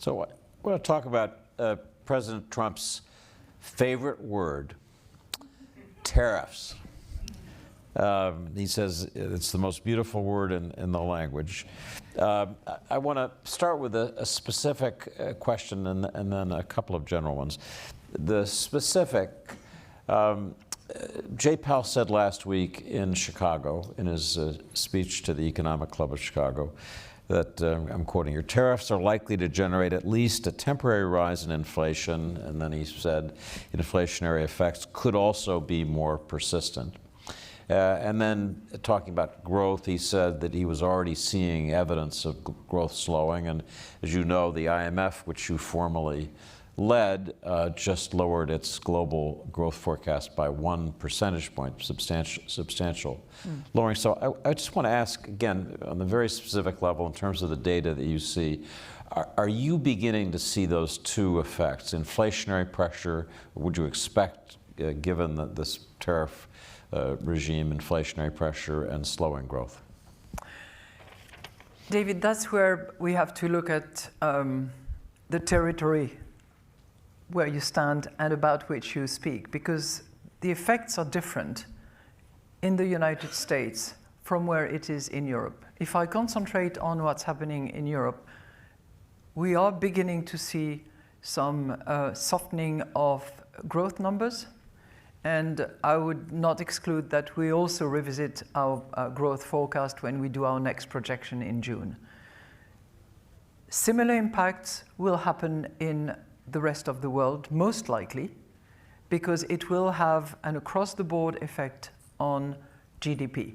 So I want to talk about President Trump's favorite word, tariffs. He says it's the most beautiful word in the language. I want to start with a specific question and then a couple of general ones. The specific, Jay Powell said last week in Chicago, in his speech to the Economic Club of Chicago, that, I'm quoting here, tariffs are likely to generate at least a temporary rise in inflation, and then he said inflationary effects could also be more persistent. And then talking about growth, he said that he was already seeing evidence of growth slowing, and as you know, the IMF, which you formerly led, just lowered its global growth forecast by 1 percentage point, substantial lowering. So I just want to ask, again, on the very specific level, in terms of the data that you see, are you beginning to see those two effects, inflationary pressure? Would you expect, given this tariff regime, inflationary pressure and slowing growth? David, that's where we have to look at the territory where you stand and about which you speak, because the effects are different in the United States from where it is in Europe. If I concentrate on what's happening in Europe, we are beginning to see some softening of growth numbers, and I would not exclude that we also revisit our growth forecast when we do our next projection in June. Similar impacts will happen in the rest of the world, most likely, because it will have an across-the-board effect on GDP.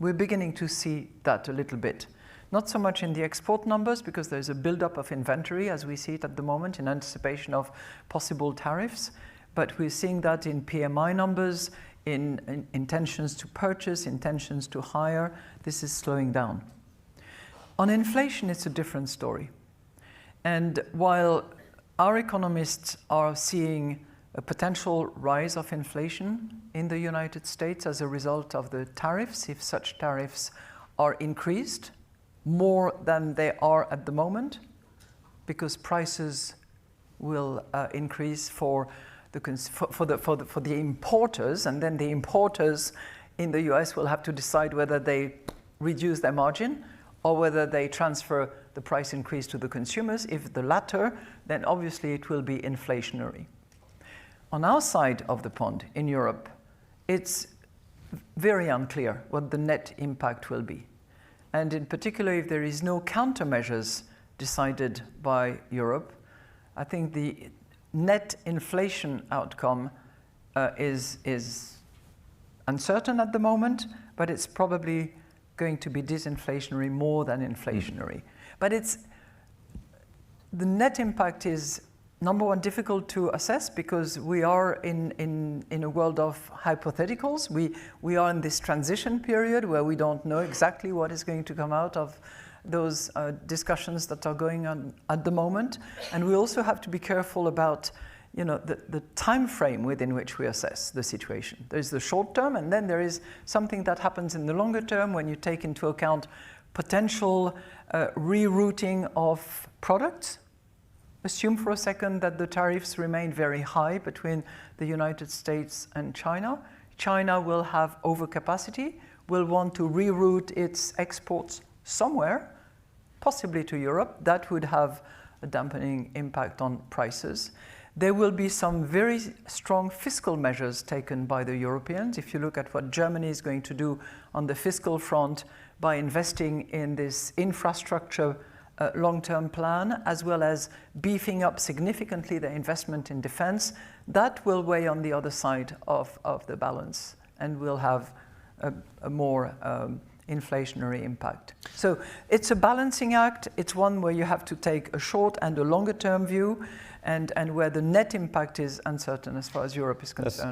We're beginning to see that a little bit. Not so much in the export numbers, because there's a buildup of inventory as we see it at the moment in anticipation of possible tariffs, but we're seeing that in PMI numbers, in intentions to purchase, intentions to hire. This is slowing down. On inflation, it's a different story. And while our economists are seeing a potential rise of inflation in the United States as a result of the tariffs, if such tariffs are increased more than they are at the moment, because prices will increase for the importers, and then the importers in the US will have to decide whether they reduce their margin or whether they transfer the price increase to the consumers. If the latter, then obviously it will be inflationary. On our side of the pond, in Europe, it's very unclear what the net impact will be. And in particular, if there is no countermeasures decided by Europe, I think the net inflation outcome is uncertain at the moment, but it's probably going to be disinflationary more than inflationary. But the net impact is, number one, difficult to assess because we are in a world of hypotheticals. We are in this transition period where we don't know exactly what is going to come out of those discussions that are going on at the moment. And we also have to be careful about the time frame within which we assess the situation. There's the short term, and then there is something that happens in the longer term when you take into account potential rerouting of products. Assume for a second that the tariffs remain very high between the United States and China. China will have overcapacity, will want to reroute its exports somewhere, possibly to Europe. That would have a dampening impact on prices. There will be some very strong fiscal measures taken by the Europeans. If you look at what Germany is going to do on the fiscal front by investing in this infrastructure long-term plan, as well as beefing up significantly the investment in defense, that will weigh on the other side of the balance and will have a more inflationary impact. So it's a balancing act. It's one where you have to take a short and a longer term view, and where the net impact is uncertain as far as Europe is concerned.